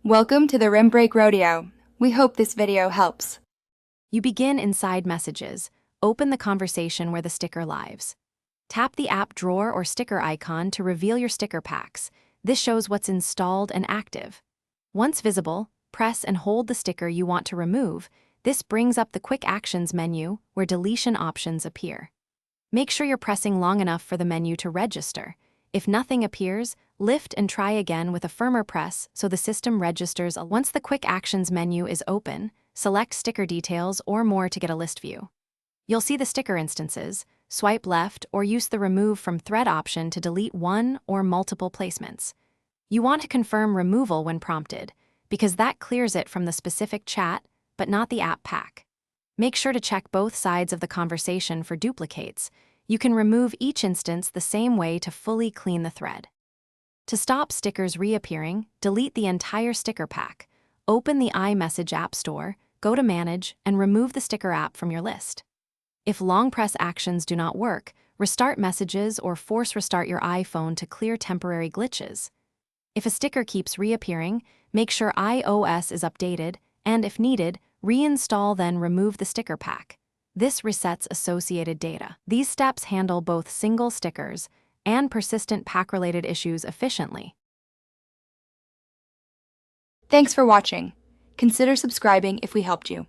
Welcome to the Rim Break Rodeo. We hope this video helps. You begin inside Messages. Open the conversation where the sticker lives. Tap the app drawer or sticker icon to reveal your sticker packs. This shows what's installed and active. Once visible, press and hold the sticker you want to remove. This brings up the Quick Actions menu where deletion options appear. Make sure you're pressing long enough for the menu to register. If nothing appears, lift and try again with a firmer press so the system registers. Once the Quick Actions menu is open, select Sticker Details or More to get a list view. You'll see the sticker instances. Swipe left or use the Remove from Thread option to delete one or multiple placements. You want to confirm removal when prompted, because that clears it from the specific chat, but not the app pack. Make sure to check both sides of the conversation for duplicates. You can remove each instance the same way to fully clean the thread. To stop stickers reappearing, delete the entire sticker pack. Open the iMessage App Store, go to Manage, and remove the sticker app from your list. If long press actions do not work, restart Messages or force restart your iPhone to clear temporary glitches. If a sticker keeps reappearing, make sure iOS is updated, and if needed, reinstall then remove the sticker pack. This resets associated data. These steps handle both single stickers and persistent pack-related issues efficiently. Thanks for watching. Consider subscribing if we helped you.